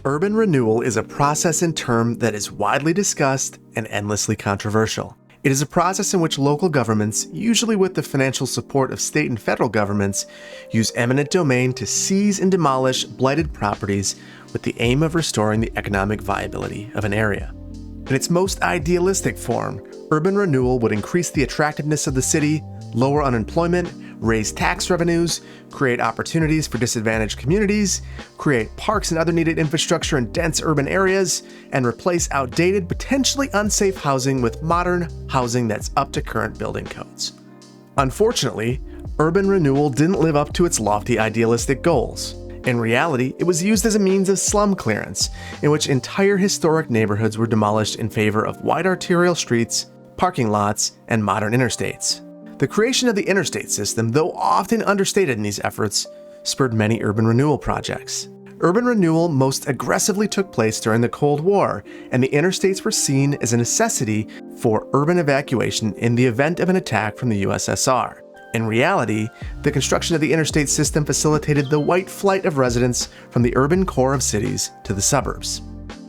Urban renewal is a process and term that is widely discussed and endlessly controversial. It is a process in which local governments, usually with the financial support of state and federal governments, use eminent domain to seize and demolish blighted properties with the aim of restoring the economic viability of an area. In its most idealistic form, urban renewal would increase the attractiveness of the city, lower unemployment, raise tax revenues, create opportunities for disadvantaged communities, create parks and other needed infrastructure in dense urban areas, and replace outdated, potentially unsafe housing with modern housing that's up to current building codes. Unfortunately, urban renewal didn't live up to its lofty idealistic goals. In reality, it was used as a means of slum clearance, in which entire historic neighborhoods were demolished in favor of wide arterial streets, parking lots, and modern interstates. The creation of the interstate system, though often understated in these efforts, spurred many urban renewal projects. Urban renewal most aggressively took place during the Cold War, and the interstates were seen as a necessity for urban evacuation in the event of an attack from the USSR. In reality, the construction of the interstate system facilitated the white flight of residents from the urban core of cities to the suburbs.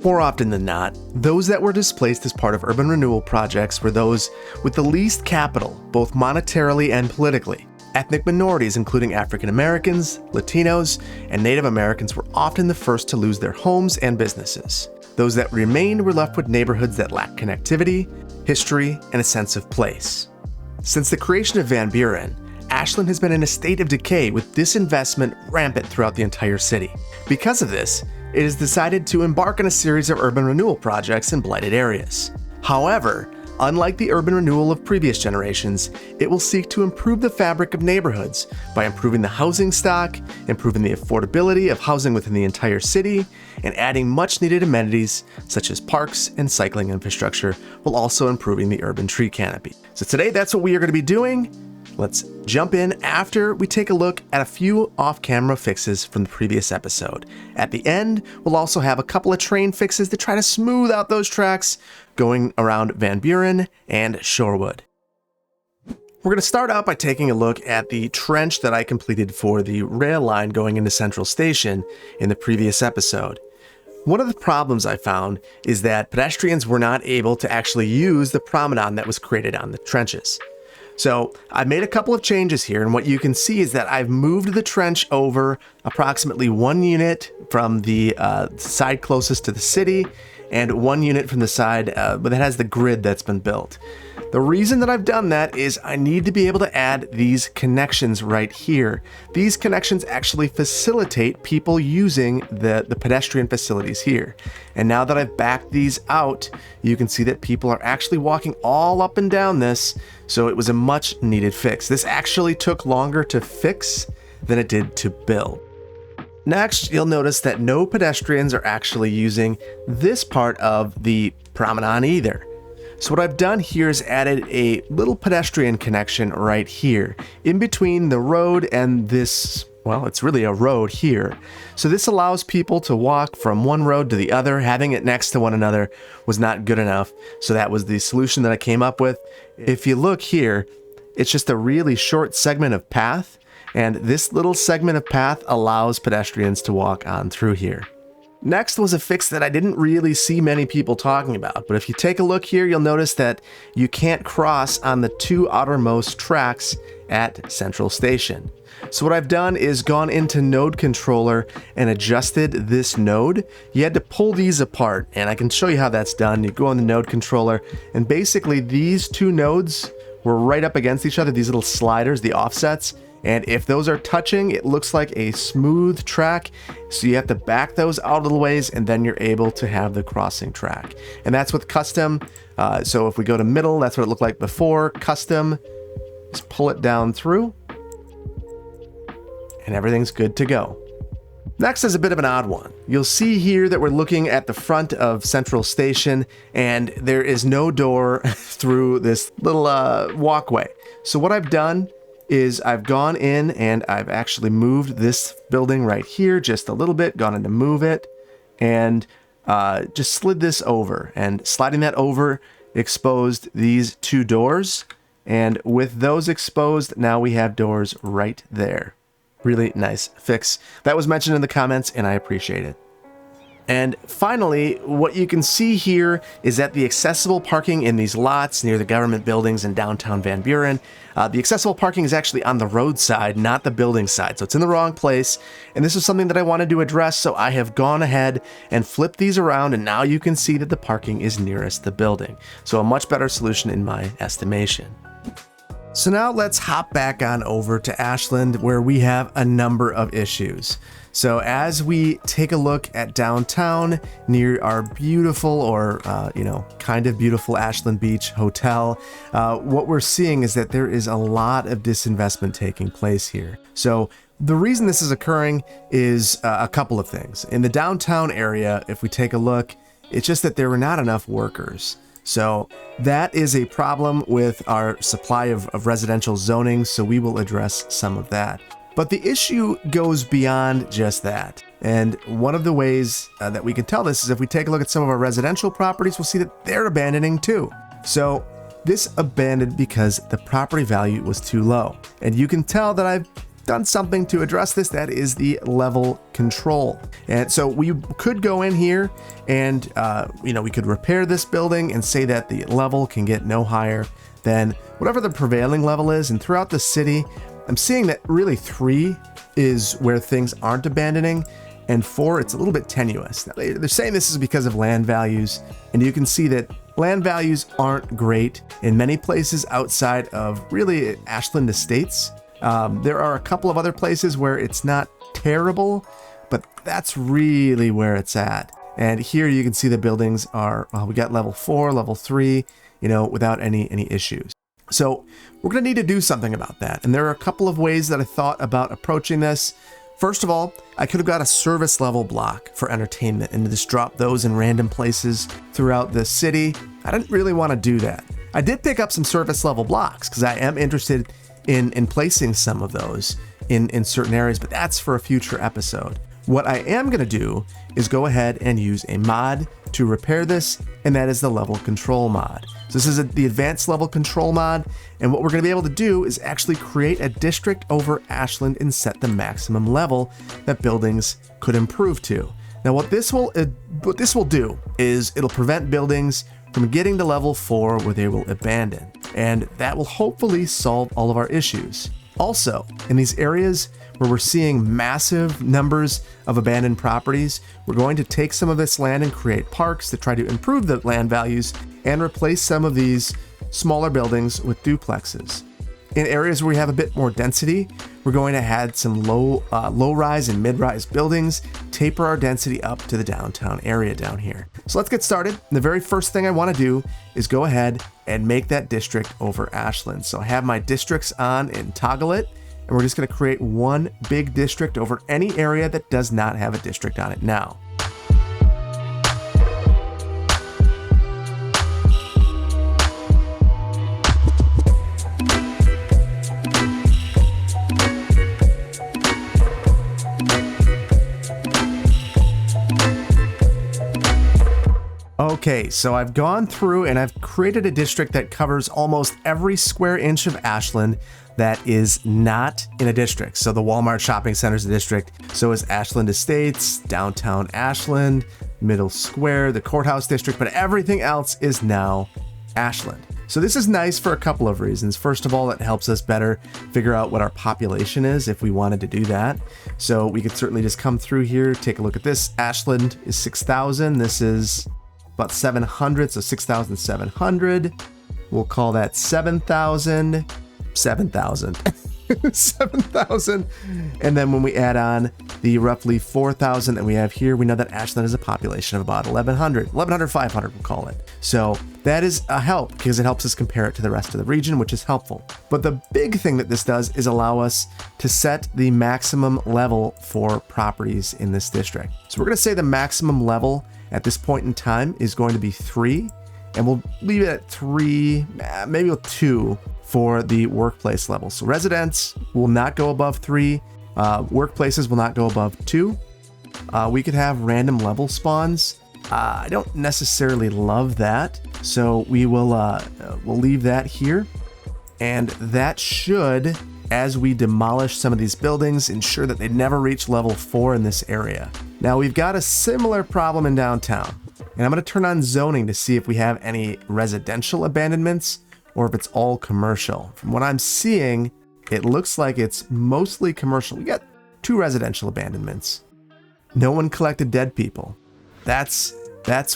More often than not, those that were displaced as part of urban renewal projects were those with the least capital, both monetarily and politically. Ethnic minorities, including African Americans, Latinos, and Native Americans, were often the first to lose their homes and businesses. Those that remained were left with neighborhoods that lacked connectivity, history, and a sense of place. Since the creation of Van Buren, Ashland has been in a state of decay with disinvestment rampant throughout the entire city. Because of this, it has decided to embark on a series of urban renewal projects in blighted areas. However, unlike the urban renewal of previous generations, it will seek to improve the fabric of neighborhoods by improving the housing stock, improving the affordability of housing within the entire city, and adding much-needed amenities such as parks and cycling infrastructure, while also improving the urban tree canopy. So today, that's what we are going to be doing. Let's jump in after we take a look at a few off-camera fixes from the previous episode. At the end, we'll also have a couple of train fixes to try to smooth out those tracks going around Van Buren and Shorewood. We're going to start out by taking a look at the trench that I completed for the rail line going into Central Station in the previous episode. One of the problems I found is that pedestrians were not able to actually use the promenade that was created on the trenches. So I've made a couple of changes here, and what you can see is that I've moved the trench over approximately 1 unit from the side closest to the city and 1 unit from the side that has the grid that's been built. The reason that I've done that is I need to be able to add these connections right here. These connections actually facilitate people using the pedestrian facilities here. And now that I've backed these out, you can see that people are actually walking all up and down this, so it was a much needed fix. This actually took longer to fix than it did to build. Next, you'll notice that no pedestrians are actually using this part of the promenade either. So what I've done here is added a little pedestrian connection right here, in between the road and this, well, it's really a road here. So this allows people to walk from one road to the other. Having it next to one another was not good enough, so that was the solution that I came up with. If you look here, it's just a really short segment of path, and this little segment of path allows pedestrians to walk on through here. Next was a fix that I didn't really see many people talking about, but if you take a look here, you'll notice that you can't cross on the two outermost tracks at Central Station. So what I've done is gone into Node Controller and adjusted this node. You had to pull these apart, and I can show you how that's done. You go on the Node Controller, and basically these two nodes were right up against each other, these little sliders, the offsets. And if those are touching, it looks like a smooth track. So you have to back those out a little ways, and then you're able to have the crossing track. And that's with custom. So if we go to middle, that's what it looked like before. Custom, just pull it down through, and everything's good to go. Next is a bit of an odd one. You'll see here that we're looking at the front of Central Station, and there is no door through this little walkway. So what I've done is I've gone in and I've actually moved this building right here just a little bit, gone in to move it, and just slid this over. And sliding that over exposed these two doors, and with those exposed, now we have doors right there. Really nice fix. That was mentioned in the comments, and I appreciate it. And finally, what you can see here is that the accessible parking in these lots near the government buildings in downtown Van Buren, the accessible parking is actually on the road side, not the building side. So it's in the wrong place. And this is something that I wanted to address. So I have gone ahead and flipped these around. And now you can see that the parking is nearest the building. So a much better solution in my estimation. So now let's hop back on over to Ashland, where we have a number of issues. So as we take a look at downtown near our beautiful or, kind of beautiful Ashland Beach Hotel, what we're seeing is that there is a lot of disinvestment taking place here. So the reason this is occurring is a couple of things. In the downtown area, if we take a look, it's just that there were not enough workers. So that is a problem with our supply of residential zoning, so we will address some of that. But the issue goes beyond just that. And one of the ways that we can tell this is if we take a look at some of our residential properties, we'll see that they're abandoning too. So this abandoned because the property value was too low. And you can tell that I've done something to address this. That is the level control. And so we could go in here and, we could repair this building and say that the level can get no higher than whatever the prevailing level is. And throughout the city, I'm seeing that really 3 is where things aren't abandoning, and 4, it's a little bit tenuous. Now, they're saying this is because of land values, and you can see that land values aren't great in many places outside of really Ashland Estates. There are a couple of other places where it's not terrible, but that's really where it's at. And here you can see the buildings are, we got level 4, level 3, without any issues. So we're going to need to do something about that. And there are a couple of ways that I thought about approaching this. First of all, I could have got a service level block for entertainment and just drop those in random places throughout the city. I didn't really want to do that. I did pick up some service level blocks because I am interested in placing some of those in certain areas, but that's for a future episode. What I am going to do is go ahead and use a mod to repair this, and that is the level control mod. So this is the advanced level control mod, and what we're going to be able to do is actually create a district over Ashland and set the maximum level that buildings could improve to. Now what this will do is it'll prevent buildings from getting to level 4 where they will abandon, and that will hopefully solve all of our issues. Also, in these areas where we're seeing massive numbers of abandoned properties, we're going to take some of this land and create parks to try to improve the land values and replace some of these smaller buildings with duplexes. In areas where we have a bit more density, we're going to add some low-rise and mid-rise buildings, taper our density up to the downtown area down here. So let's get started. The very first thing I want to do is go ahead and make that district over Ashland. So I have my districts on and toggle it, and we're just going to create one big district over any area that does not have a district on it now. Okay, so I've gone through and I've created a district that covers almost every square inch of Ashland that is not in a district. So the Walmart shopping center is a district. So is Ashland Estates, downtown Ashland, Middle Square, the Courthouse district, but everything else is now Ashland. So this is nice for a couple of reasons. First of all, it helps us better figure out what our population is if we wanted to do that. So we could certainly just come through here, take a look at this. Ashland is 6,000. This is about 700, so 6,700. We'll call that 7,000. 7,000. 7,000. And then when we add on the roughly 4,000 that we have here, we know that Ashland has a population of about 1,100, 500, we'll call it. So that is a help because it helps us compare it to the rest of the region, which is helpful. But the big thing that this does is allow us to set the maximum level for properties in this district. So we're going to say the maximum level at this point in time is going to be 3, and we'll leave it at 3, maybe 2 for the workplace level. So residents will not go above 3, workplaces will not go above 2. We could have random level spawns. I don't necessarily love that, so we'll leave that here, and that should as we demolish some of these buildings, ensure that they never reach level 4 in this area. Now we've got a similar problem in downtown, and I'm going to turn on zoning to see if we have any residential abandonments or if it's all commercial. From what I'm seeing, it looks like it's mostly commercial. We got 2 residential abandonments. No one collected dead people. That's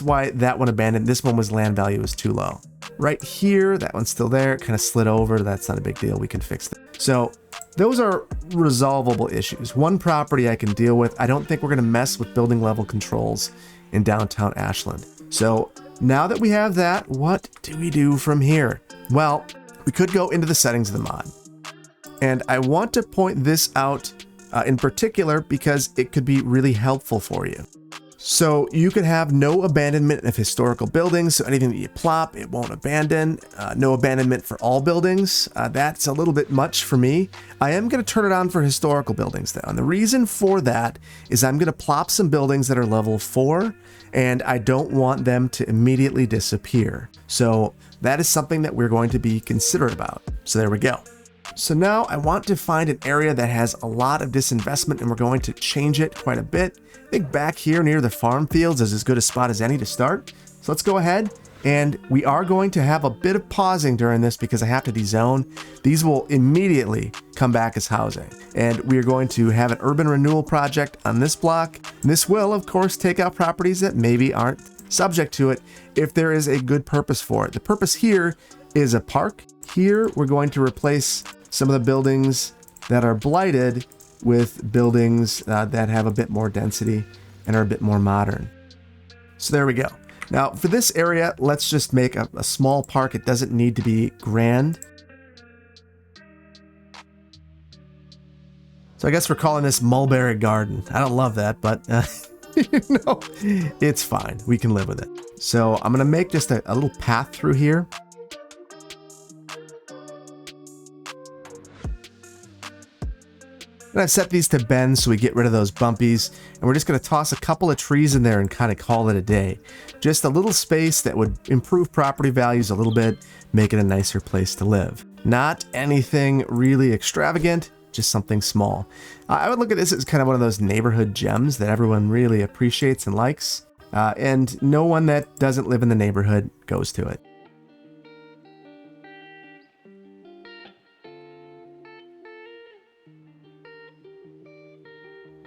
why that one abandoned. This one was land value was too low. Right here, that one's still there. It kind of slid over. That's not a big deal. We can fix that. So those are resolvable issues. One property I can deal with. I don't think we're going to mess with building level controls in downtown Ashland. So now that we have that, what do we do from here? Well, we could go into the settings of the mod. And I want to point this out in particular because it could be really helpful for you. So you could have no abandonment of historical buildings. So anything that you plop, it won't abandon. No abandonment for all buildings. That's a little bit much for me. I am going to turn it on for historical buildings though. And the reason for that is I'm going to plop some buildings that are level 4 and I don't want them to immediately disappear. So that is something that we're going to be considerate about. So there we go. So now I want to find an area that has a lot of disinvestment and we're going to change it quite a bit. I think back here near the farm fields is as good a spot as any to start. So let's go ahead, and we are going to have a bit of pausing during this because I have to dezone. These will immediately come back as housing. And we are going to have an urban renewal project on this block. This will, of course, take out properties that maybe aren't subject to it if there is a good purpose for it. The purpose here is a park. Here, we're going to replace some of the buildings that are blighted with buildings that have a bit more density and are a bit more modern. So there we go. Now for this area, let's just make a small park. It doesn't need to be grand. So I guess we're calling this Mulberry Garden. I don't love that, but it's fine. We can live with it. So I'm going to make just a little path through here. And I've set these to bend so we get rid of those bumpies. And we're just going to toss a couple of trees in there and kind of call it a day. Just a little space that would improve property values a little bit, make it a nicer place to live. Not anything really extravagant, just something small. I would look at this as kind of one of those neighborhood gems that everyone really appreciates and likes. And no one that doesn't live in the neighborhood goes to it.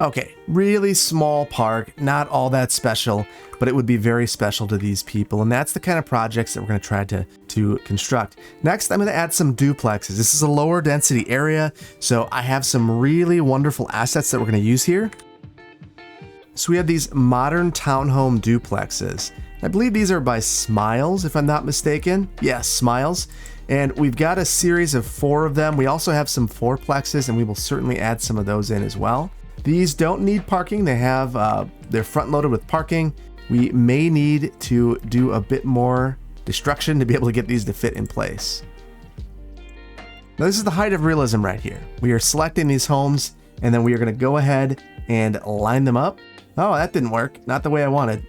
Okay, really small park, not all that special, but it would be very special to these people. And that's the kind of projects that we're going to try to construct. Next, I'm going to add some duplexes. This is a lower density area, so I have some really wonderful assets that we're going to use here. So we have these modern townhome duplexes. I believe these are by Smiles, if I'm not mistaken. Yes, Smiles. And we've got a series of 4 of them. We also have some 4plexes, and we will certainly add some of those in as well. These don't need parking. They have, they're front loaded with parking. We may need to do a bit more destruction to be able to get these to fit in place. Now this is the height of realism right here. We are selecting these homes and then we are going to go ahead and line them up. Oh, that didn't work. Not the way I wanted.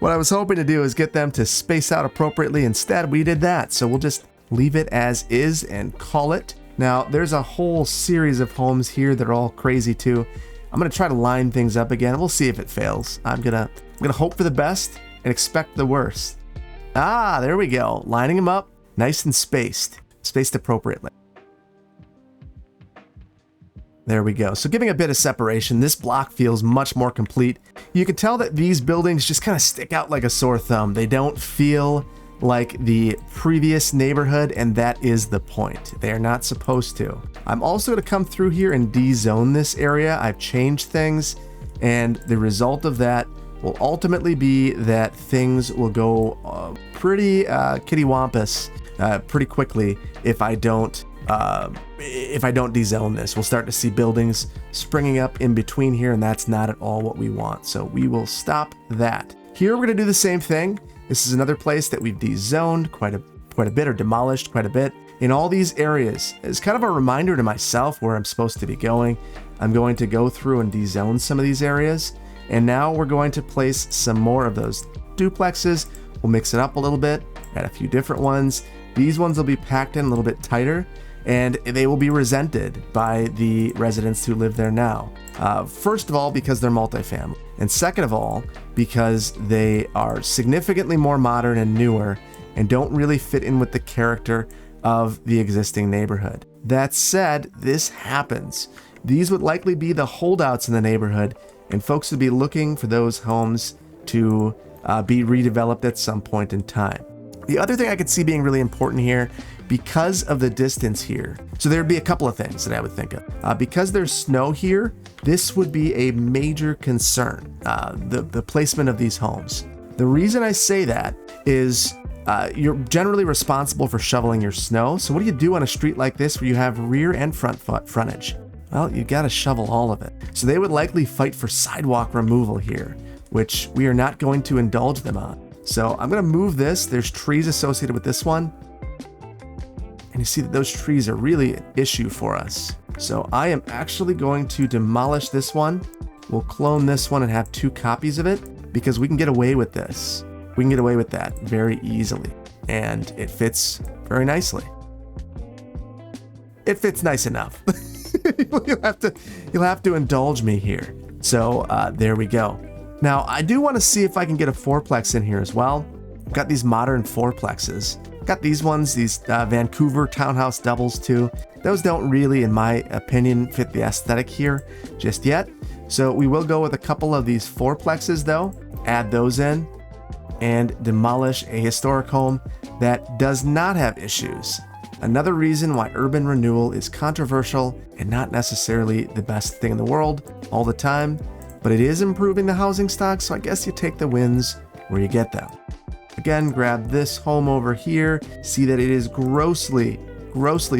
What I was hoping to do is get them to space out appropriately. Instead, we did that. So we'll just leave it as is and call it. Now, there's a whole series of homes here that are all crazy too. I'm going to try to line things up again. We'll see if it fails. I'm going to hope for the best and expect the worst. Ah, there we go. Lining them up nice and spaced appropriately. There we go. So giving a bit of separation, this block feels much more complete. You can tell that these buildings just kind of stick out like a sore thumb. They don't feel like the previous neighborhood, and that is the point. They are not supposed to. I'm also going to come through here and dezone this area. I've changed things, and the result of that will ultimately be that things will go pretty kittywampus pretty quickly if I don't dezone this. We'll start to see buildings springing up in between here, and that's not at all what we want. So we will stop that. Here we're going to do the same thing. This is another place that we've dezoned quite a bit, or demolished quite a bit. In all these areas, it's kind of a reminder to myself where I'm supposed to be going. I'm going to go through and dezone some of these areas. And now we're going to place some more of those duplexes. We'll mix it up a little bit, add a few different ones. These ones will be packed in a little bit tighter. and they will be resented by the residents who live there now. First of all, because they're multifamily, and second of all, because they are significantly more modern and newer and don't really fit in with the character of the existing neighborhood. That said, this happens. These would likely be the holdouts in the neighborhood, and folks would be looking for those homes to be redeveloped at some point in time. The other thing I could see being really important here, because of the distance here, so there'd be a couple of things that I would think of. Because there's snow here, this would be a major concern, the placement of these homes. The reason I say that is you're generally responsible for shoveling your snow. So what do you do on a street like this where you have rear and front frontage? Well, you got to shovel all of it. So they would likely fight for sidewalk removal here, which we are not going to indulge them on. So I'm going to move this. There's trees associated with this one. And you see that those trees are really an issue for us. So I am actually going to demolish this one. We'll clone this one and have 2 copies of it because we can get away with this. We can get away with that very easily. And it fits very nicely. It fits nice enough. You'll have to indulge me here. So there we go. Now I do want to see if I can get a 4-plex in here as well. I've got these modern 4-plexes. Got these ones, these Vancouver townhouse doubles too. Those don't really, in my opinion, fit the aesthetic here just yet. So we will go with a couple of these 4-plexes though, add those in, and demolish a historic home that does not have issues. Another reason why urban renewal is controversial and not necessarily the best thing in the world all the time, but it is improving the housing stock, so I guess you take the wins where you get them. Again, grab this home over here, see that it is grossly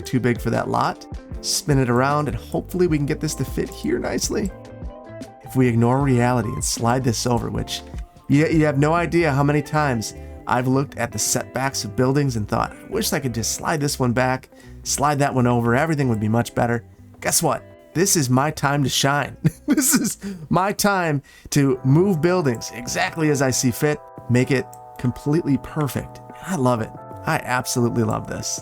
too big for that lot, spin it around, and hopefully we can get this to fit here nicely. If we ignore reality and slide this over, which you have no idea how many times I've looked at the setbacks of buildings and thought, I wish I could just slide this one back, slide that one over, everything would be much better. Guess what? This is my time to shine. This is my time to move buildings exactly as I see fit, make it completely perfect. I love it. I absolutely love this.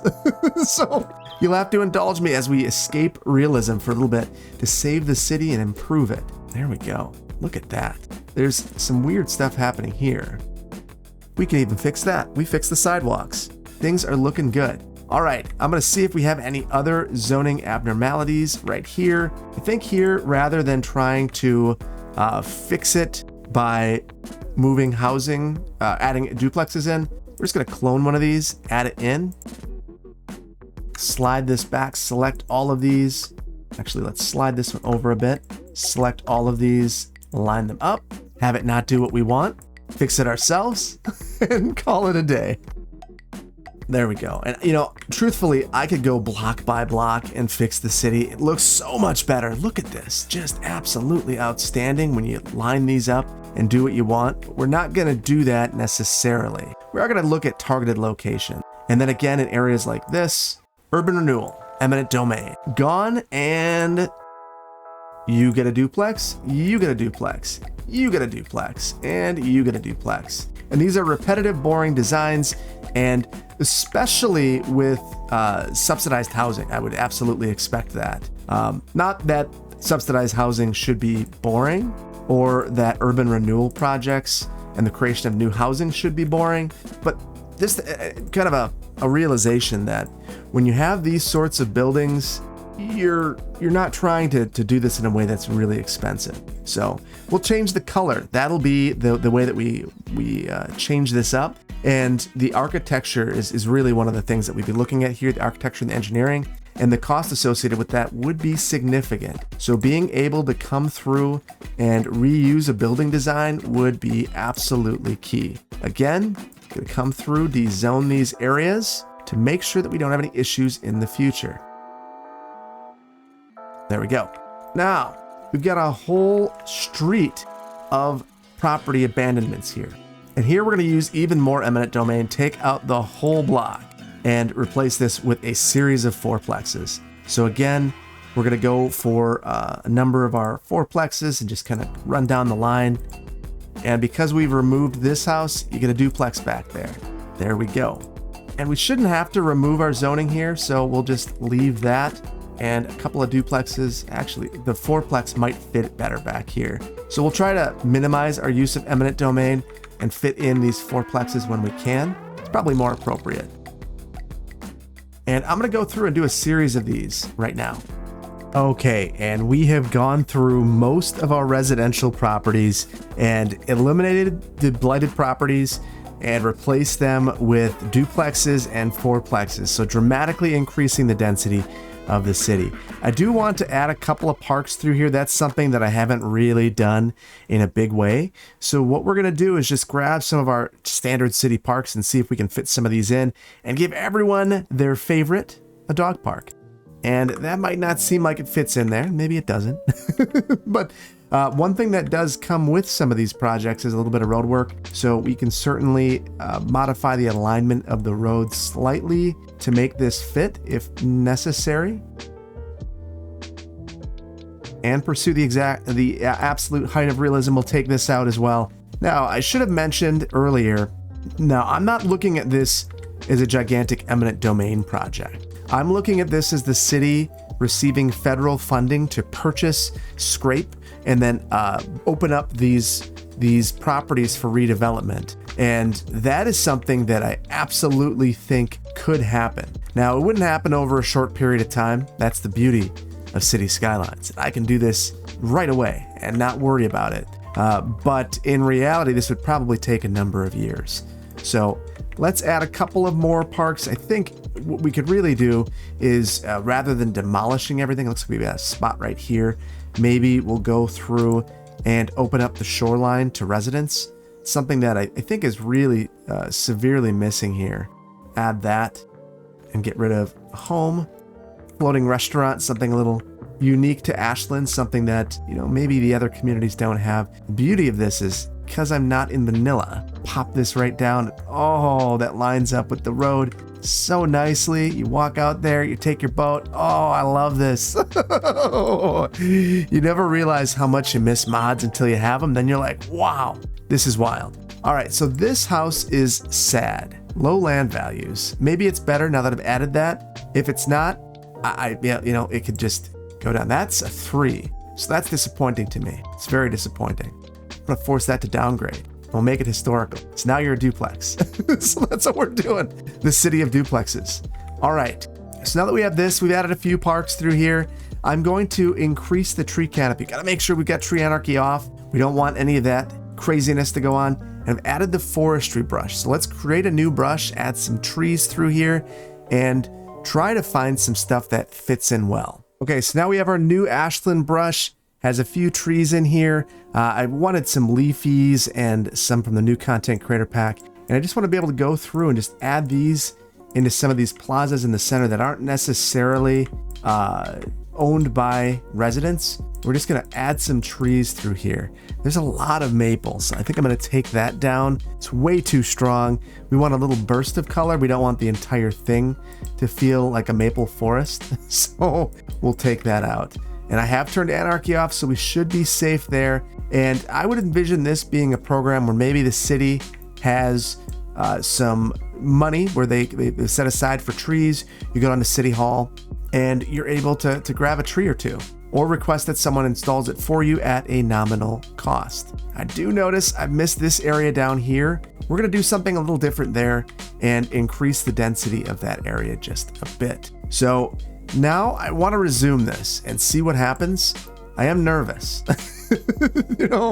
So you'll have to indulge me as we escape realism for a little bit to save the city and improve it. There we go. Look at that. There's some weird stuff happening here. We can even fix that. We fixed the sidewalks. Things are looking good. All right, I'm gonna see if we have any other zoning abnormalities right here. I think here, rather than trying to fix it by moving housing, adding duplexes in, we're just gonna clone one of these, add it in, slide this back, select all of these. Actually, let's slide this one over a bit, select all of these, line them up, have it not do what we want, fix it ourselves, and call it a day. There we go. And truthfully, I could go block by block and fix the city. It looks so much better. Look at this. Just absolutely outstanding when you line these up and do what you want. But we're not going to do that necessarily. We are going to look at targeted location. And then again, in areas like this, urban renewal, eminent domain, gone, and you get a duplex, you get a duplex, you get a duplex, and you get a duplex. And these are repetitive, boring designs, and especially with subsidized housing, I would absolutely expect that. Not that subsidized housing should be boring, or that urban renewal projects and the creation of new housing should be boring, but just kind of a realization that when you have these sorts of buildings, you're not trying to do this in a way that's really expensive. So we'll change the color. That'll be the way that we change this up. And the architecture is really one of the things that we'd be looking at here, the architecture and the engineering, and the cost associated with that would be significant. So being able to come through and reuse a building design would be absolutely key. Again, gonna come through, dezone these areas to make sure that we don't have any issues in the future. There we go. Now, we've got a whole street of property abandonments here. And here we're going to use even more eminent domain, take out the whole block and replace this with a series of fourplexes. So again, we're going to go for a number of our fourplexes and just kind of run down the line. And because we've removed this house, you get a duplex back there. There we go. And we shouldn't have to remove our zoning here, so we'll just leave that. And a couple of duplexes. Actually, the fourplex might fit better back here. So we'll try to minimize our use of eminent domain and fit in these fourplexes when we can. It's probably more appropriate. And I'm gonna go through and do a series of these right now. Okay, and we have gone through most of our residential properties and eliminated the blighted properties and replaced them with duplexes and fourplexes, so dramatically increasing the density of the city. I do want to add a couple of parks through here. That's something that I haven't really done in a big way. So what we're gonna do is just grab some of our standard city parks and see if we can fit some of these in and give everyone their favorite, a dog park. And that might not seem like it fits in there. Maybe it doesn't. But one thing that does come with some of these projects is a little bit of road work. So we can certainly modify the alignment of the road slightly to make this fit if necessary. And pursue the absolute height of realism. We'll take this out as well. Now, I should have mentioned earlier, now I'm not looking at this as a gigantic eminent domain project. I'm looking at this as the city receiving federal funding to purchase, scrape, and then open up these properties for redevelopment. And that is something that I absolutely think could happen. Now, it wouldn't happen over a short period of time. That's the beauty of City Skylines. I can do this right away and not worry about it. But in reality, this would probably take a number of years. So let's add a couple of more parks. I think what we could really do is rather than demolishing everything, it looks like we've got a spot right here. Maybe we'll go through and open up the shoreline to residents. Something that I think is really severely missing here. Add that and get rid of home, floating restaurant, something a little unique to Ashland, something that, maybe the other communities don't have. The beauty of this is because I'm not in Manila, pop this right down. Oh, that lines up with the road so nicely. You walk out there, you take your boat. Oh, I love this. You never realize how much you miss mods until you have them. Then you're like, wow, this is wild. All right, so this house is sad. Low land values. Maybe it's better now that I've added that. If it's not, it could just go down. That's a 3. So that's disappointing to me. It's very disappointing. I'm gonna force that to downgrade. We'll make it historical. So now you're a duplex. So that's what we're doing. The city of duplexes. All right. So now that we have this, we've added a few parks through here. I'm going to increase the tree canopy. Gotta make sure we got tree anarchy off. We don't want any of that craziness to go on. And I've added the forestry brush. So let's create a new brush, add some trees through here, and try to find some stuff that fits in well. Okay, so now we have our new Ashland brush. Has a few trees in here. I wanted some leafies and some from the new content creator pack. And I just want to be able to go through and just add these into some of these plazas in the center that aren't necessarily owned by residents. We're just going to add some trees through here. There's a lot of maples. I think I'm going to take that down. It's way too strong. We want a little burst of color. We don't want the entire thing to feel like a maple forest. So we'll take that out. And I have turned anarchy off, so we should be safe there. And I would envision this being a program where maybe the city has some money where they set aside for trees. You go down to City Hall and you're able to grab a tree or two, or request that someone installs it for you at a nominal cost. I do notice I've missed this area down here. We're gonna do something a little different there and increase the density of that area just a bit. So now I want to resume this and see what happens. I am nervous. We're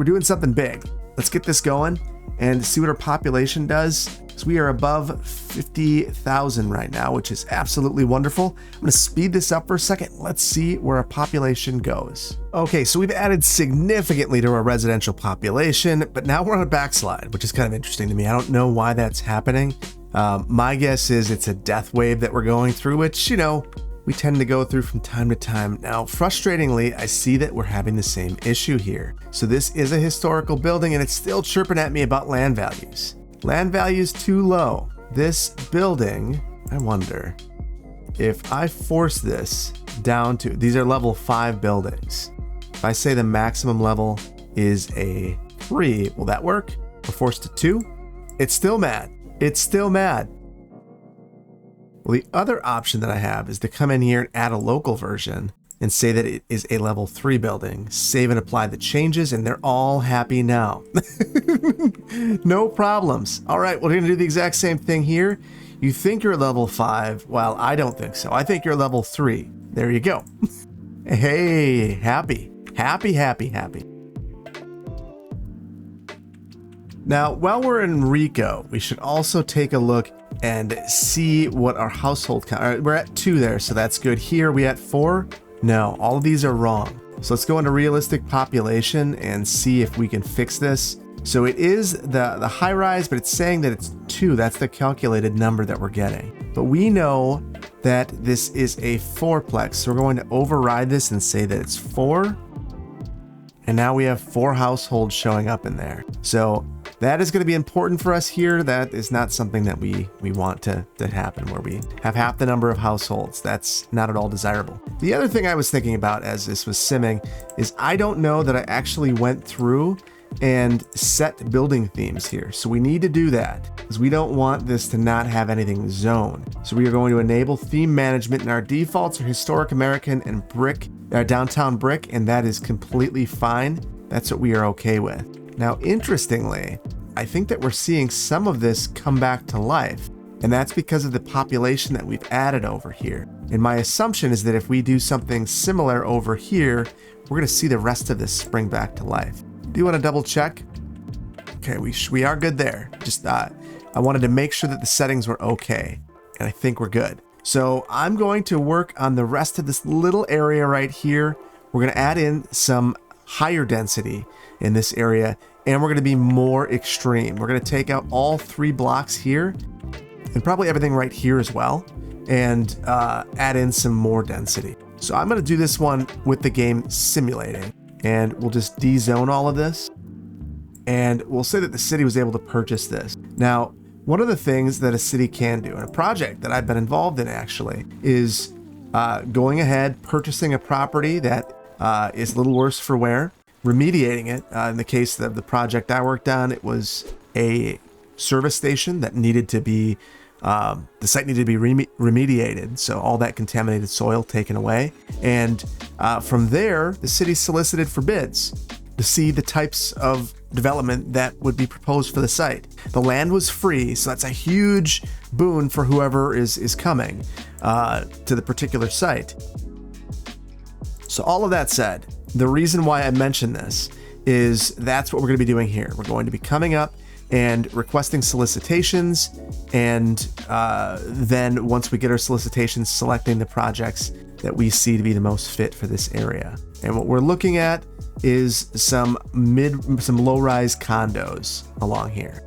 doing something big. Let's get this going and see what our population does. So we are above 50,000 right now, which is absolutely wonderful. I'm going to speed this up for a second. Let's see where our population goes. Okay, so we've added significantly to our residential population, but now we're on a backslide, which is kind of interesting to me. I don't know why that's happening. My guess is it's a death wave that we're going through, which, we tend to go through from time to time. Now, frustratingly, I see that we're having the same issue here. So this is a historical building and it's still chirping at me about land values. Land values too low. This building, I wonder if I force this down to, these are level 5 buildings. If I say the maximum level is a 3, will that work? Or force to 2? It's still mad. It's still mad. Well, the other option that I have is to come in here and add a local version and say that it is a level 3 building, save and apply the changes, and they're all happy now. No problems. All right, we're gonna do the exact same thing here. You think you're level 5, well, I don't think so. I think you're level 3. There you go. Hey, happy. Now, while we're in Rico, we should also take a look and see what our household count. We're at 2 there, so that's good. Here, we at 4? No, all of these are wrong. So let's go into realistic population and see if we can fix this. So it is the high rise, but it's saying that it's 2. That's the calculated number that we're getting. But we know that this is a 4-plex. So we're going to override this and say that it's 4. And now we have 4 households showing up in there. So that is going to be important for us here. That is not something that we want to happen, where we have half the number of households. That's not at all desirable. The other thing I was thinking about as this was simming is I don't know that I actually went through and set building themes here. So we need to do that because we don't want this to not have anything zoned. So we are going to enable theme management, and our defaults are historic American and brick, downtown brick, and that is completely fine. That's what we are okay with. Now, interestingly, I think that we're seeing some of this come back to life, and that's because of the population that we've added over here. And my assumption is that if we do something similar over here, we're going to see the rest of this spring back to life. Do you want to double check? Okay, we are good there. Just I wanted to make sure that the settings were okay, and I think we're good. So I'm going to work on the rest of this little area right here. We're going to add in some higher density in this area, and we're going to be more extreme. We're going to take out all 3 blocks here and probably everything right here as well, and add in some more density. So I'm going to do this one with the game simulating, and we'll just de-zone all of this, and we'll say that the city was able to purchase this. Now, one of the things that a city can do, and a project that I've been involved in actually, is going ahead, purchasing a property that is a little worse for wear, remediating it. In the case of the project I worked on, it was a service station that needed to be, the site needed to be remediated. So all that contaminated soil taken away. And from there, the city solicited for bids to see the types of development that would be proposed for the site. The land was free, so that's a huge boon for whoever is coming to the particular site. So all of that said, the reason why I mention this is that's what we're going to be doing here. We're going to be coming up and requesting solicitations, and then once we get our solicitations, selecting the projects that we see to be the most fit for this area. And what we're looking at is some low-rise condos along here.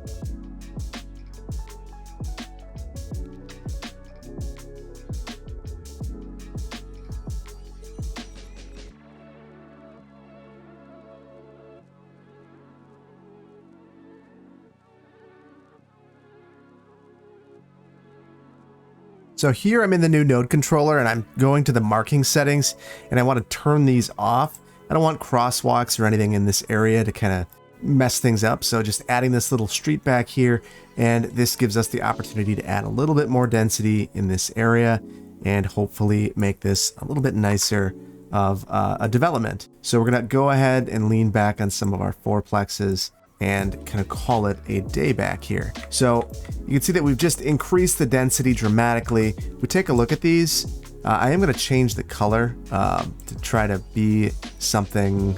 So here I'm in the new node controller, and I'm going to the marking settings, and I want to turn these off. I don't want crosswalks or anything in this area to kind of mess things up. So just adding this little street back here, and this gives us the opportunity to add a little bit more density in this area and hopefully make this a little bit nicer of a development. So we're going to go ahead and lean back on some of our 4-plexes and kind of call it a day back here. So you can see that we've just increased the density dramatically. If we take a look at these, I am going to change the color to try to be something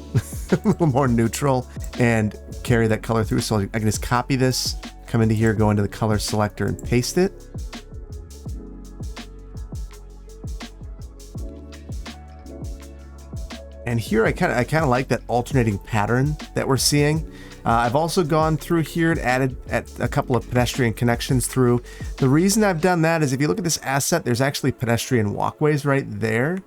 a little more neutral and carry that color through. So I can just copy this, come into here, go into the color selector and paste it. And here I kind of like that alternating pattern that we're seeing. I've also gone through here and added a couple of pedestrian connections through. The reason I've done that is if you look at this asset, there's actually pedestrian walkways right there.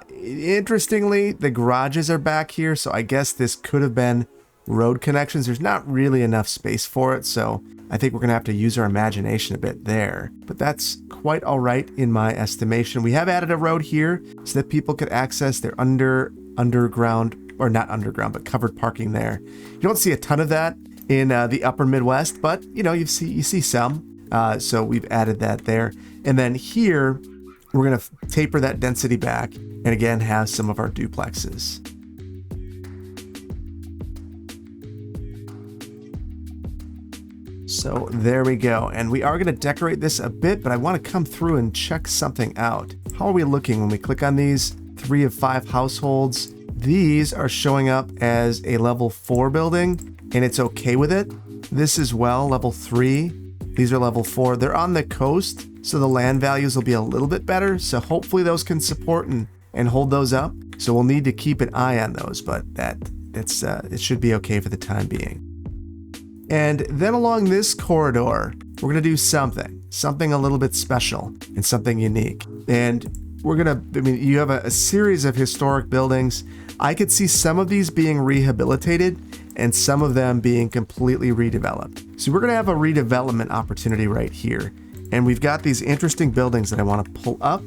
Interestingly, the garages are back here, so I guess this could have been road connections. There's not really enough space for it, so I think we're going to have to use our imagination a bit there. But that's quite all right in my estimation. We have added a road here so that people could access their underground, or not underground, but covered parking there. You don't see a ton of that in the upper Midwest, but you know, you see some. So we've added that there. And then here, we're going to taper that density back and again have some of our duplexes. So there we go. And we are going to decorate this a bit, but I want to come through and check something out. How are we looking when we click on these? 3 of 5 households. These are showing up as a level 4 building, and it's okay with it. This as well, level 3. These are level 4. They're on the coast, so the land values will be a little bit better. So hopefully those can support and hold those up. So we'll need to keep an eye on those, but it should be okay for the time being. And then along this corridor, we're going to do something a little bit special and something unique. And you have a series of historic buildings. I could see some of these being rehabilitated and some of them being completely redeveloped. So we're going to have a redevelopment opportunity right here. And we've got these interesting buildings that I want to pull up.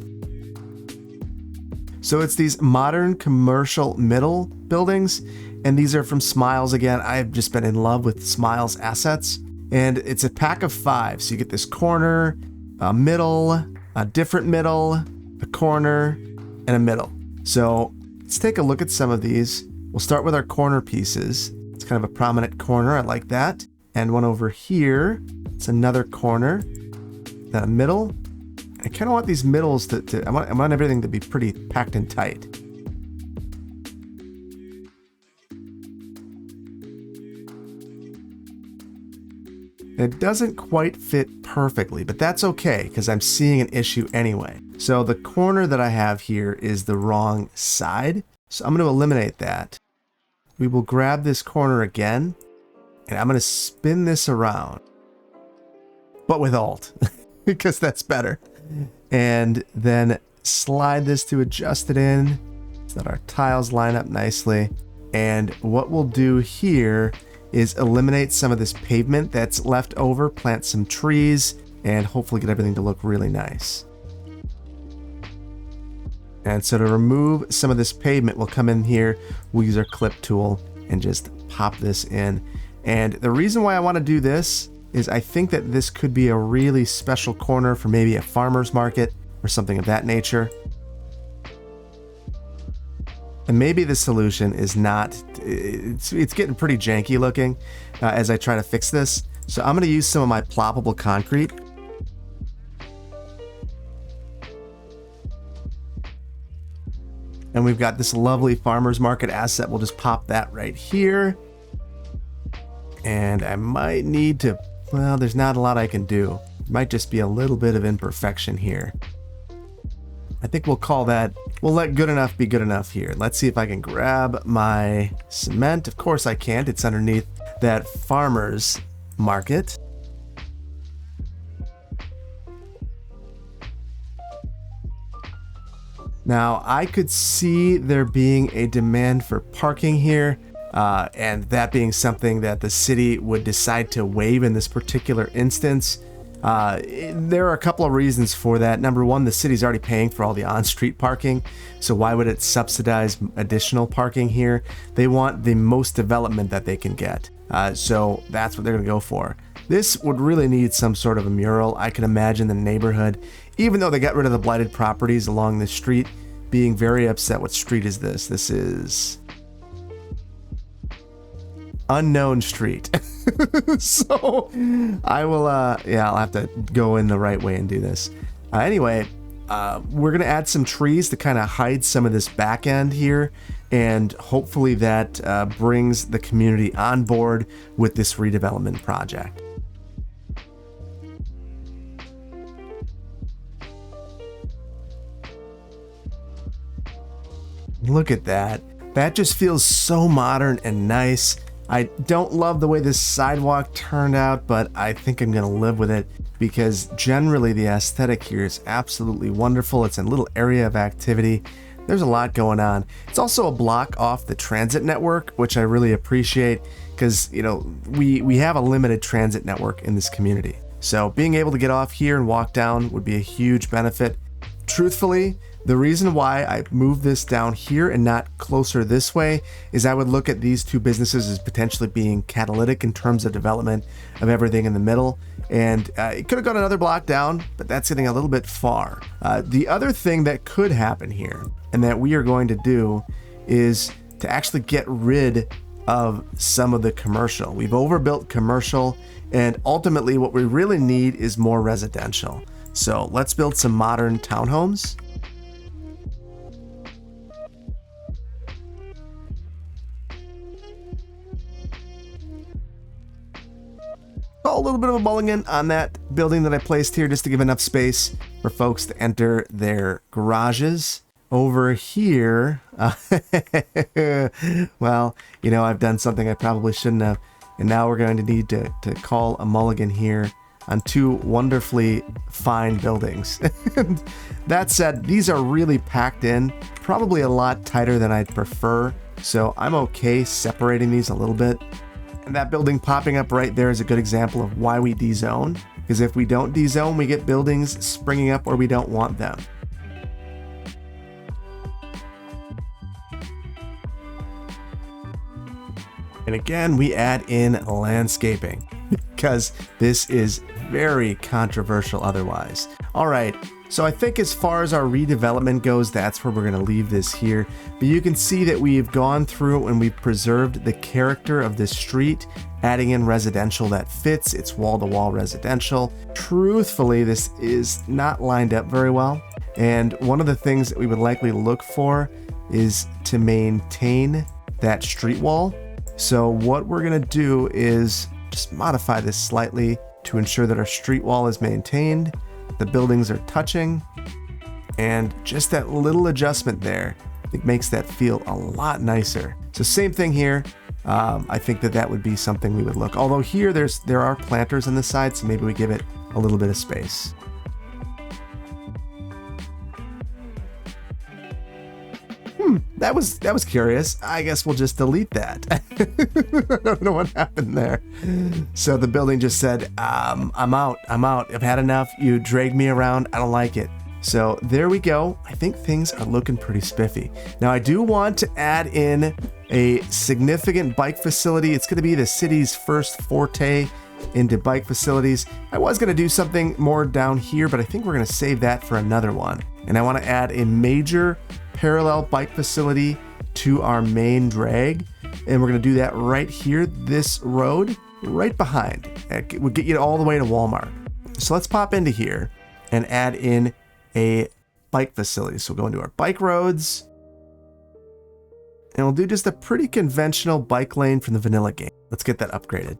So it's these modern commercial middle buildings, and these are from Smiles again. I've just been in love with Smiles assets, and it's a pack of 5. So you get this corner, a middle, a different middle, a corner, and a middle. So let's take a look at some of these. We'll start with our corner pieces. It's kind of a prominent corner. I like that. And one over here. It's another corner. Then a middle. I kind of want these middles I want everything to be pretty packed and tight. It doesn't quite fit perfectly, but that's okay because I'm seeing an issue anyway. So the corner that I have here is the wrong side. So I'm going to eliminate that. We will grab this corner again, and I'm going to spin this around, but with Alt, because that's better. And then slide this to adjust it in so that our tiles line up nicely. And what we'll do here is eliminate some of this pavement that's left over, plant some trees, and hopefully get everything to look really nice. And so to remove some of this pavement, we'll come in here, we'll use our clip tool and just pop this in. And the reason why I want to do this is I think that this could be a really special corner for maybe a farmer's market or something of that nature. And maybe the solution is not, it's getting pretty janky looking as I try to fix this. So I'm going to use some of my ploppable concrete. And we've got this lovely farmer's market asset. We'll just pop that right here. And I might need to, well, there's not a lot I can do. It might just be a little bit of imperfection here. I think we'll call that, we'll let good enough be good enough here. Let's see if I can grab my cement. Of course I can't. It's underneath that farmer's market. Now, I could see there being a demand for parking here, and that being something that the city would decide to waive in this particular instance. There are a couple of reasons for that. Number one, the city's already paying for all the on-street parking, so why would it subsidize additional parking here? They want the most development that they can get, so that's what they're going to go for. This would really need some sort of a mural. I can imagine the neighborhood, even though they got rid of the blighted properties along the street, being very upset. What street is this? This is unknown street. So I will, I'll have to go in the right way and do this. Anyway, we're going to add some trees to kind of hide some of this back end here. And hopefully that brings the community on board with this redevelopment project. Look at that. That just feels so modern and nice. I don't love the way this sidewalk turned out, but I think I'm going to live with it because generally the aesthetic here is absolutely wonderful. It's a little area of activity. There's a lot going on. It's also a block off the transit network, which I really appreciate because, you know, we have a limited transit network in this community. So being able to get off here and walk down would be a huge benefit. Truthfully, The reason why I moved this down here and not closer this way is I would look at these two businesses as potentially being catalytic in terms of development of everything in the middle. And it could have gone another block down, but that's getting a little bit far. The other thing that could happen here, and that we are going to do, is to actually get rid of some of the commercial. We've overbuilt commercial, and ultimately what we really need is more residential. So let's build some modern townhomes. A little bit of a mulligan on that building that I placed here just to give enough space for folks to enter their garages. Over here, well, I've done something I probably shouldn't have, and now we're going to need to call a mulligan here on two wonderfully fine buildings. That said, these are really packed in, probably a lot tighter than I'd prefer, so I'm okay separating these a little bit. And that building popping up right there is a good example of why we dezone, because if we don't dezone, we get buildings springing up where we don't want them. And again, we add in landscaping because this is very controversial otherwise. All right, so I think as far as our redevelopment goes, that's where we're going to leave this here. But you can see that we've gone through and we've preserved the character of this street, adding in residential that fits. It's wall-to-wall residential. Truthfully, this is not lined up very well. And one of the things that we would likely look for is to maintain that street wall. So what we're going to do is just modify this slightly to ensure that our street wall is maintained, the buildings are touching, and just that little adjustment there, I think makes that feel a lot nicer. So same thing here. I think that would be something we would look. Although here there are planters on the side, so maybe we give it a little bit of space. That was curious. I guess we'll just delete that. I don't know what happened there. So the building just said, I'm out. I've had enough. You dragged me around. I don't like it. So there we go. I think things are looking pretty spiffy. Now I do want to add in a significant bike facility. It's going to be the city's first forte into bike facilities. I was going to do something more down here, but I think we're going to save that for another one. And I want to add a major parallel bike facility to our main drag. And we're going to do that right here, this road, right behind. It will get you all the way to Walmart. So let's pop into here and add in a bike facility. So we'll go into our bike roads. And we'll do just a pretty conventional bike lane from the vanilla game. Let's get that upgraded.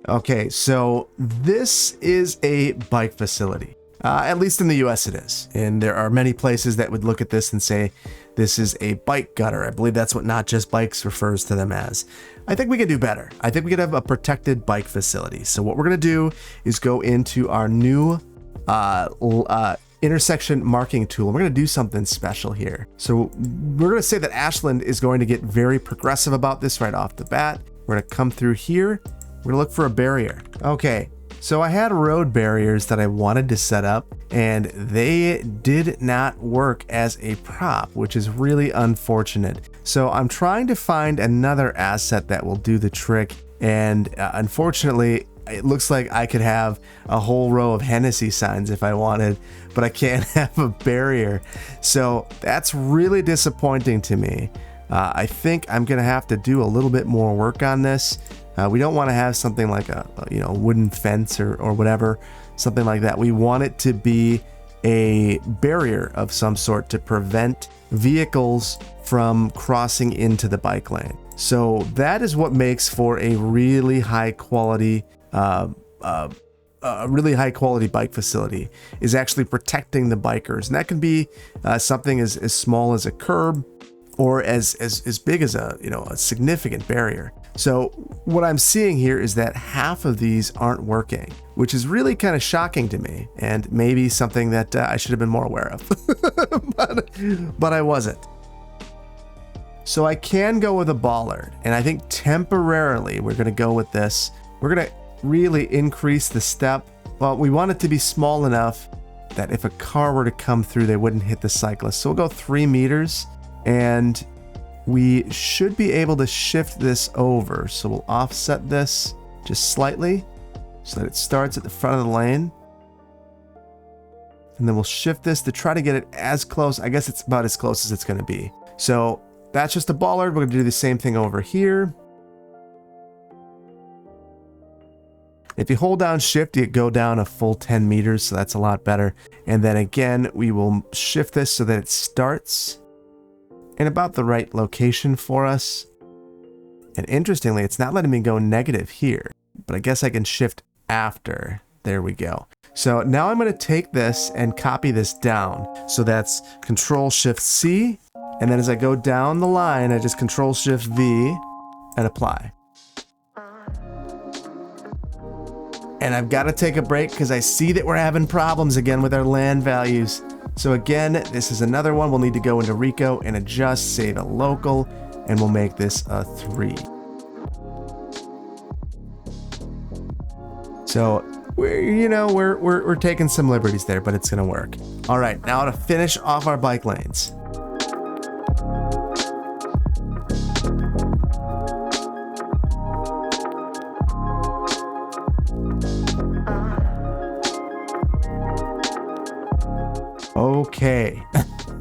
Okay, so this is a bike facility. At least in the US it is. And there are many places that would look at this and say, this is a bike gutter. I believe that's what Not Just Bikes refers to them as. I think we could do better. I think we could have a protected bike facility. So what we're going to do is go into our new intersection marking tool. We're going to do something special here. So we're going to say that Ashland is going to get very progressive about this right off the bat. We're going to come through here. We're going to look for a barrier. Okay. So I had road barriers that I wanted to set up, and they did not work as a prop, which is really unfortunate. So I'm trying to find another asset that will do the trick, and unfortunately, it looks like I could have a whole row of Hennessy signs if I wanted, but I can't have a barrier. So that's really disappointing to me. I think I'm gonna have to do a little bit more work on this. We don't want to have something like a wooden fence or whatever, something like that. We want it to be a barrier of some sort to prevent vehicles from crossing into the bike lane. So that is what makes for a really high quality bike facility, is actually protecting the bikers. And that can be something as small as a curb or as big as a significant barrier. So what I'm seeing here is that half of these aren't working, which is really kind of shocking to me, and maybe something that I should have been more aware of, but I wasn't. So I can go with a bollard, and I think temporarily we're going to go with this. We're going to really increase the step. Well, we want it to be small enough that if a car were to come through, they wouldn't hit the cyclist. So we'll go 3 meters, and we should be able to shift this over. So we'll offset this just slightly so that it starts at the front of the lane. And then we'll shift this to try to get it as close. I guess it's about as close as it's going to be. So that's just a bollard. We're going to do the same thing over here. If you hold down shift, you go down a full 10 meters. So that's a lot better. And then again, we will shift this so that it starts in about the right location for us. And interestingly, it's not letting me go negative here, but I guess I can shift after. There we go. So now I'm going to take this and copy this down. So that's Control Shift C. And then as I go down the line, I just Control Shift V and apply. And I've got to take a break because I see that we're having problems again with our land values. So again, this is another one. We'll need to go into Rico and adjust, save a local, and we'll make this a 3. So we're taking some liberties there, but it's gonna work. All right, now to finish off our bike lanes. Okay,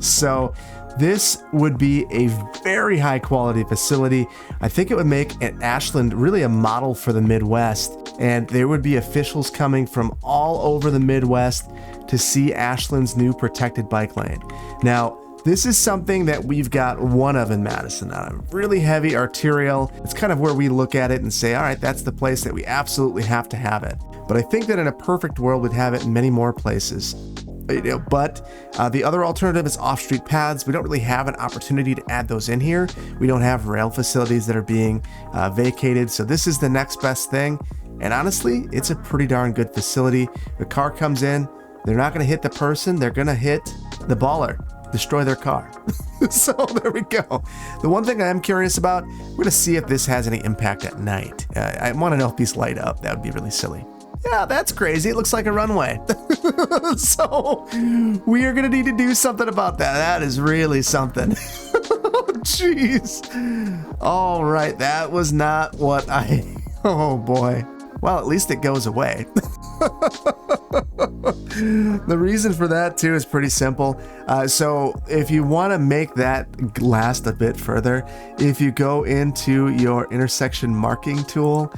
so this would be a very high quality facility. I think it would make Ashland really a model for the Midwest, and there would be officials coming from all over the Midwest to see Ashland's new protected bike lane. Now, this is something that we've got one of in Madison, a really heavy arterial. It's kind of where we look at it and say, all right, that's the place that we absolutely have to have it. But I think that in a perfect world, we'd have it in many more places. But the other alternative is off-street paths. We don't really have an opportunity to add those in here. We don't have rail facilities that are being vacated. So this is the next best thing. And honestly, it's a pretty darn good facility. The car comes in, they're not going to hit the person. They're going to hit the baller, destroy their car. So there we go. The one thing I am curious about, we're going to see if this has any impact at night. I want to know if these light up. That would be really silly. Yeah, that's crazy. It looks like a runway. So we are going to need to do something about that. That is really something. Jeez. All right. That was not what oh boy. Well, at least it goes away. The reason for that too is pretty simple. So if you want to make that last a bit further, if you go into your intersection marking tool,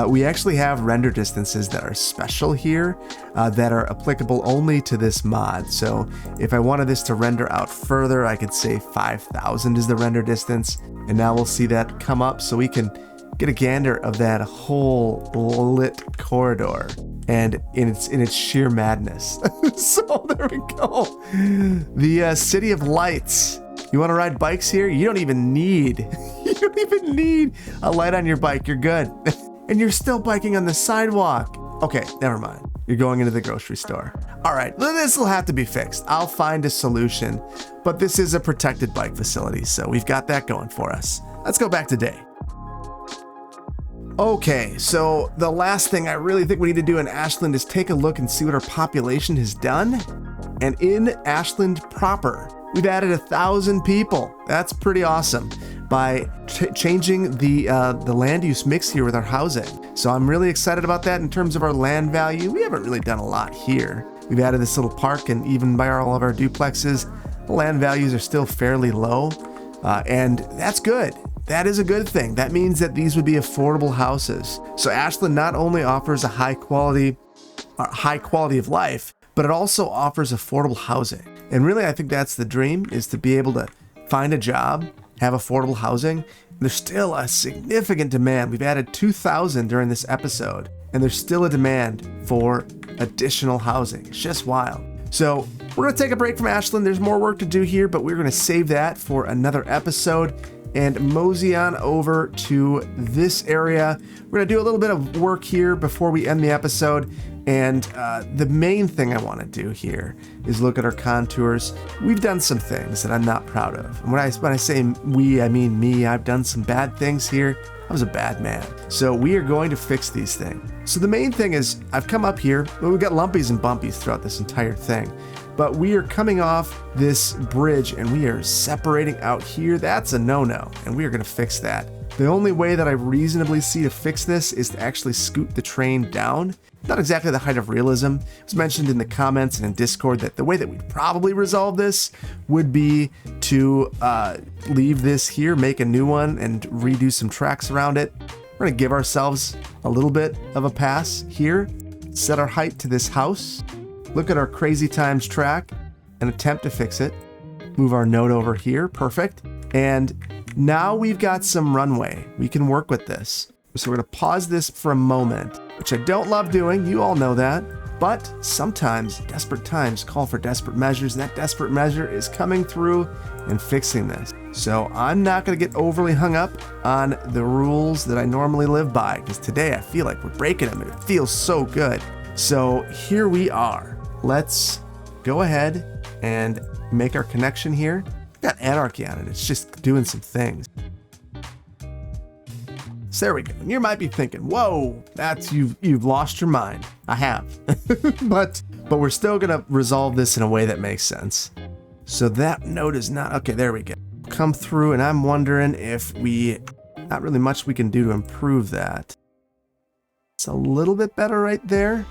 we actually have render distances that are special here that are applicable only to this mod. So if I wanted this to render out further, I could say 5,000 is the render distance. And now we'll see that come up so we can get a gander of that whole lit corridor and in its sheer madness. So there we go. The City of Lights. You want to ride bikes here? You don't even need a light on your bike. You're good. And you're still biking on the sidewalk. Okay, never mind. You're going into the grocery store. All right, this will have to be fixed. I'll find a solution, but this is a protected bike facility, so we've got that going for us. Let's go back to day. Okay, so the last thing I really think we need to do in Ashland is take a look and see what our population has done. And in Ashland proper, we've added 1,000 people. That's pretty awesome by changing the land use mix here with our housing. So I'm really excited about that in terms of our land value. We haven't really done a lot here. We've added this little park, and even by all of our duplexes, the land values are still fairly low, and that's good. That is a good thing. That means that these would be affordable houses. So Ashland not only offers a high quality of life, but it also offers affordable housing. And really, I think that's the dream, is to be able to find a job, have affordable housing. There's still a significant demand. We've added 2,000 during this episode, and there's still a demand for additional housing. It's just wild. So we're going to take a break from Ashland. There's more work to do here, but we're going to save that for another episode and mosey on over to this area. We're going to do a little bit of work here before we end the episode. And the main thing I want to do here is look at our contours. We've done some things that I'm not proud of. And when I say we, I mean me. I've done some bad things here. I was a bad man. So we are going to fix these things. So the main thing is I've come up here, well, we've got lumpies and bumpies throughout this entire thing, but we are coming off this bridge and we are separating out here. That's a no-no, and we are going to fix that. The only way that I reasonably see to fix this is to actually scoot the train down. Not exactly the height of realism. It was mentioned in the comments and in Discord that the way that we'd probably resolve this would be to leave this here, make a new one, and redo some tracks around it. We're gonna give ourselves a little bit of a pass here, set our height to this house, look at our crazy times track, and attempt to fix it. Move our node over here, perfect. And now we've got some runway. We can work with this. So we're gonna pause this for a moment, which I don't love doing, you all know that, but sometimes desperate times call for desperate measures, and that desperate measure is coming through and fixing this. So I'm not gonna get overly hung up on the rules that I normally live by, because today I feel like we're breaking them and it feels so good. So here we are. Let's go ahead and make our connection here. Got anarchy on it, it's just doing some things. So there we go. And you might be thinking, whoa, that's you've lost your mind. I have. but we're still gonna resolve this in a way that makes sense. So that node is not, okay, there we go. Come through, and I'm wondering if not really much we can do to improve that. It's a little bit better right there.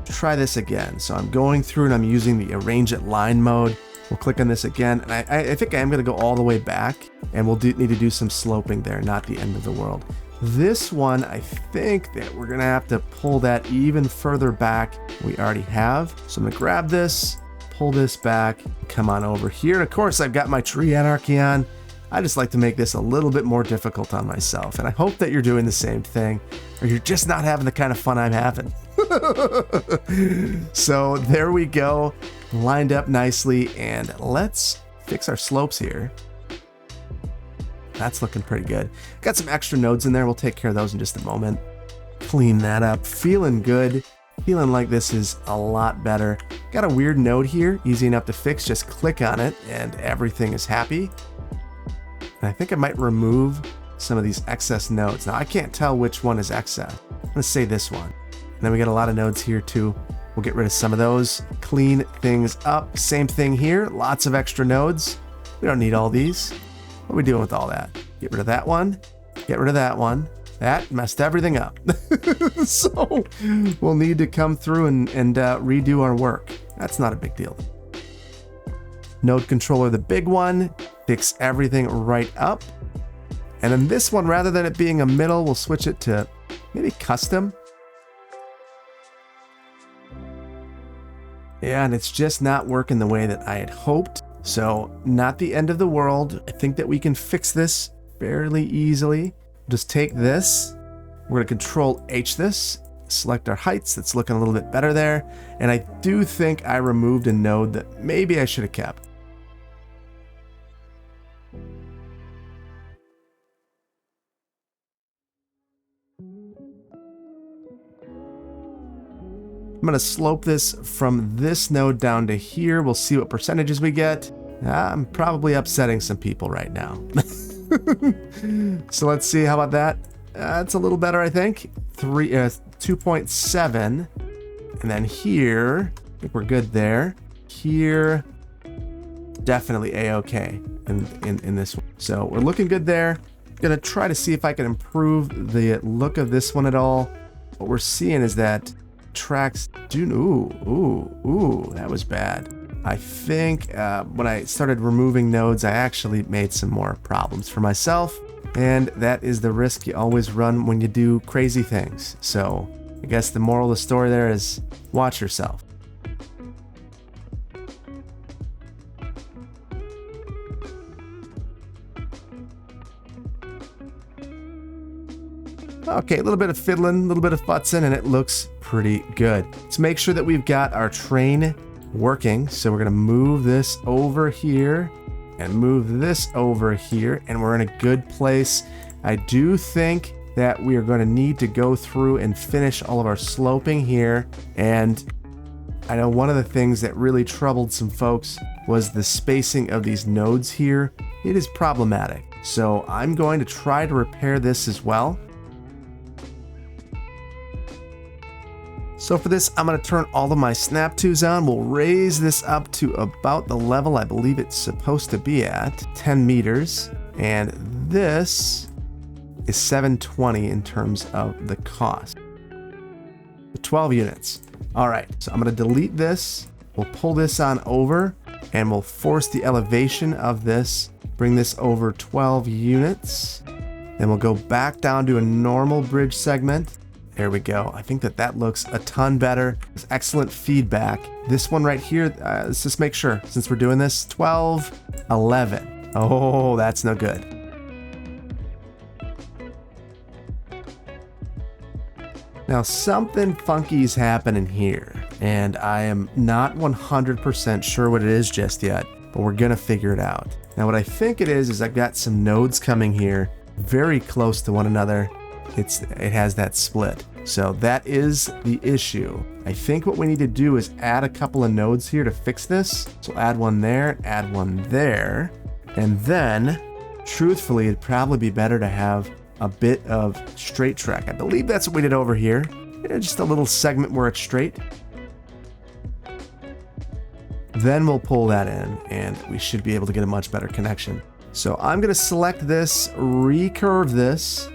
Try this again. So I'm going through and I'm using the arrange at line mode. We'll click on this again, and I think I am going to go all the way back, and we'll need to do some sloping there, not the end of the world. This one, I think that we're going to have to pull that even further back than we already have. So I'm going to grab this, pull this back, come on over here. And of course, I've got my tree anarchy on. I just like to make this a little bit more difficult on myself, and I hope that you're doing the same thing, or you're just not having the kind of fun I'm having. So there we go, lined up nicely, and let's fix our slopes here. That's looking pretty good. Got some extra nodes in there. We'll take care of those in just a moment. Clean that up. Feeling good. Feeling like this is a lot better. Got a weird node here, easy enough to fix. Just click on it and everything is happy. And I think I might remove some of these excess nodes. Now I can't tell which one is excess. Let's say this one. And then we got a lot of nodes here too. We'll get rid of some of those. Clean things up. Same thing here. Lots of extra nodes. We don't need all these. What are we doing with all that? Get rid of that one. Get rid of that one. That messed everything up. So we'll need to come through and redo our work. That's not a big deal. Node controller, the big one. Fix everything right up. And then this one, rather than it being a middle, we'll switch it to maybe custom. Yeah, and it's just not working the way that I had hoped. So not the end of the world. I think that we can fix this fairly easily. Just take this. We're going to control H this. Select our heights. That's looking a little bit better there. And I do think I removed a node that maybe I should have kept. I'm going to slope this from this node down to here. We'll see what percentages we get. I'm probably upsetting some people right now. So let's see, how about that? It's a little better, I think. 2.7. And then here, I think we're good there. Here, definitely A-okay in this one. So we're looking good there. Gonna try to see if I can improve the look of this one at all. What we're seeing is that tracks do, ooh, that was bad. I think when I started removing nodes, I actually made some more problems for myself, and that is the risk you always run when you do crazy things. So I guess the moral of the story there is watch yourself. Okay, a little bit of fiddling, a little bit of futzing, and it looks pretty good. Let's make sure that we've got our train working. So we're gonna move this over here and move this over here, and we're in a good place. I do think that we are going to need to go through and finish all of our sloping here. And I know one of the things that really troubled some folks was the spacing of these nodes here. It is problematic. So I'm going to try to repair this as well. So for this, I'm going to turn all of my snap twos on. We'll raise this up to about the level I believe it's supposed to be at, 10 meters. And this is 720 in terms of the cost. 12 units. All right, so I'm going to delete this. We'll pull this on over and we'll force the elevation of this, bring this over 12 units. Then we'll go back down to a normal bridge segment. There we go. I think that looks a ton better. There's excellent feedback. This one right here, let's just make sure, since we're doing this, 12, 11. Oh, that's no good. Now, something funky is happening here, and I am not 100% sure what it is just yet, but we're gonna figure it out. Now, what I think it is I've got some nodes coming here very close to one another. It has that split. So that is the issue. I think what we need to do is add a couple of nodes here to fix this. So add one there, add one there. And then, truthfully, it'd probably be better to have a bit of straight track. I believe that's what we did over here. Just a little segment where it's straight. Then we'll pull that in and we should be able to get a much better connection. So I'm gonna select this, recurve this.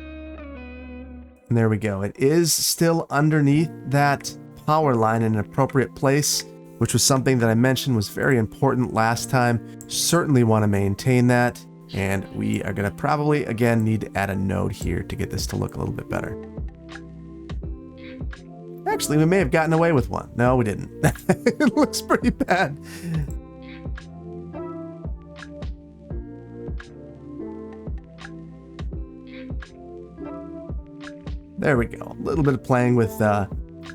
And there we go. It is still underneath that power line in an appropriate place, which was something that I mentioned was very important last time. Certainly want to maintain that. And we are going to probably, again, need to add a node here to get this to look a little bit better. Actually, we may have gotten away with one. No, we didn't. It looks pretty bad. There we go. A little bit of playing with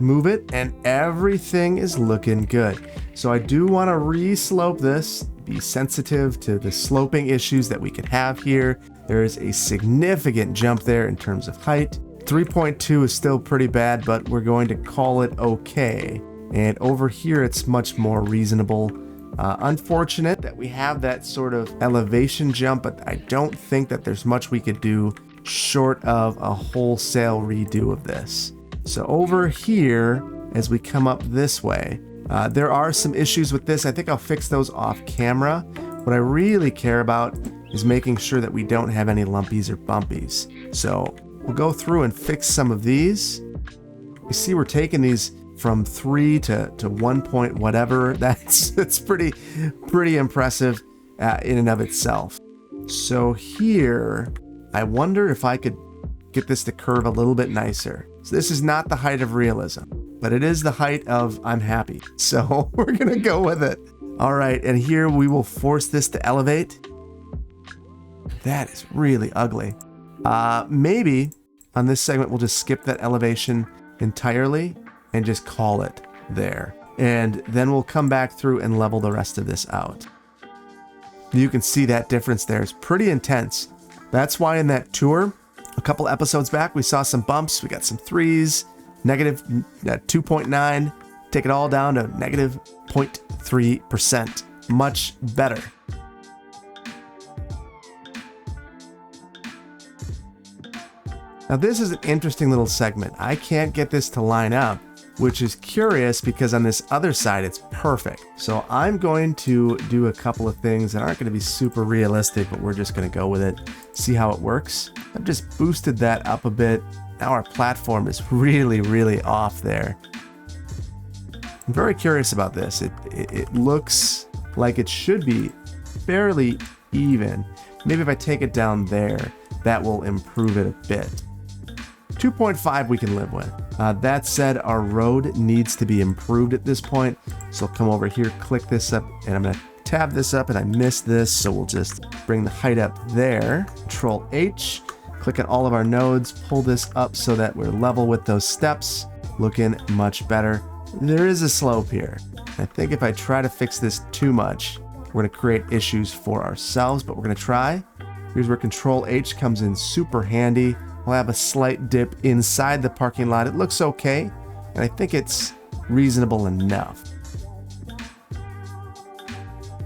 move it, and everything is looking good. So I do want to re-slope this, be sensitive to the sloping issues that we could have here. There is a significant jump there in terms of height. 3.2 is still pretty bad, but we're going to call it okay. And over here, it's much more reasonable. Unfortunate that we have that sort of elevation jump, but I don't think that there's much we could do short of a wholesale redo of this. So over here, as we come up this way, there are some issues with this. I think I'll fix those off camera. What I really care about is making sure that we don't have any lumpies or bumpies. So we'll go through and fix some of these. You see we're taking these from 3 to 1 point whatever. That's pretty impressive in and of itself. So here, I wonder if I could get this to curve a little bit nicer. So this is not the height of realism, but it is the height of I'm happy. So we're gonna go with it. All right, and here we will force this to elevate. That is really ugly. Maybe on this segment, we'll just skip that elevation entirely and just call it there. And then we'll come back through and level the rest of this out. You can see that difference there is pretty intense. That's why in that tour, a couple episodes back, we saw some bumps. We got some 3s, negative 2.9, take it all down to negative 0.3%. Much better. Now this is an interesting little segment. I can't get this to line up, which is curious because on this other side, it's perfect. So I'm going to do a couple of things that aren't going to be super realistic, but we're just going to go with it, see how it works. I've just boosted that up a bit. Now our platform is really off there. I'm very curious about this. It looks like it should be fairly even. Maybe if I take it down there, that will improve it a bit. 2.5 we can live with. That said, our road needs to be improved at this point. So I'll come over here, click this up, and I'm gonna tab this up, and I missed this, so we'll just bring the height up there. Control H, click on all of our nodes, pull this up so that we're level with those steps. Looking much better. There is a slope here. I think if I try to fix this too much, we're gonna create issues for ourselves, but we're gonna try. Here's where Control H comes in super handy. We'll have a slight dip inside the parking lot. It looks okay, and I think it's reasonable enough.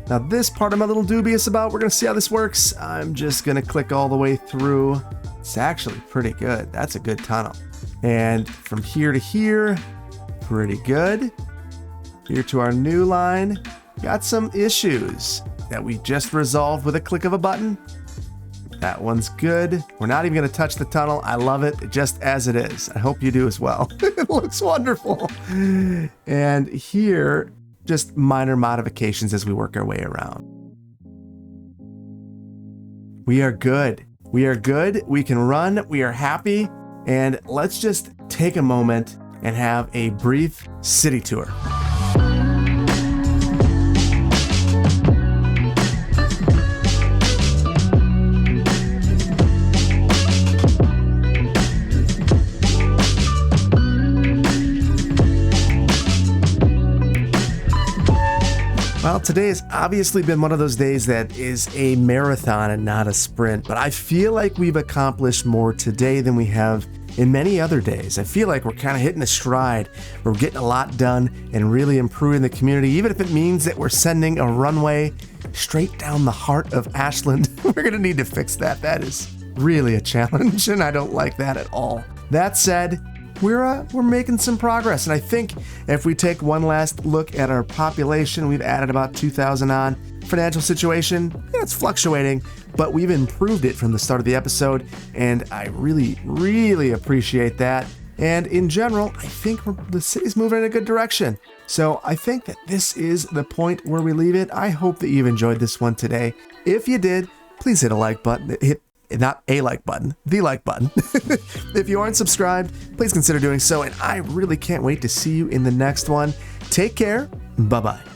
Now this part I'm a little dubious about. We're going to see how this works. I'm just going to click all the way through. It's actually pretty good. That's a good tunnel. And from here to here, pretty good. Here to our new line, got some issues that we just resolved with a click of a button. That one's good. We're not even going to touch the tunnel. I love it just as it is. I hope you do as well. It looks wonderful. And here, just minor modifications as we work our way around. We are good. We are good. We can run. We are happy. And let's just take a moment and have a brief city tour. Well, today has obviously been one of those days that is a marathon and not a sprint, but I feel like we've accomplished more today than we have in many other days. I feel like we're kind of hitting a stride. We're getting a lot done and really improving the community, even if it means that we're sending a runway straight down the heart of Ashland. We're going to need to fix that. That is really a challenge, and I don't like that at all. That said, we're making some progress, and I think if we take one last look at our population, we've added about 2,000 on. Financial situation, it's fluctuating, but we've improved it from the start of the episode, and I really, really appreciate that. And in general, I think the city's moving in a good direction. So I think that this is the point where we leave it. I hope that you've enjoyed this one today. If you did, please hit a like button. Not a like button, the like button. If you aren't subscribed, please consider doing so, and I really can't wait to see you in the next one. Take care. Bye-bye.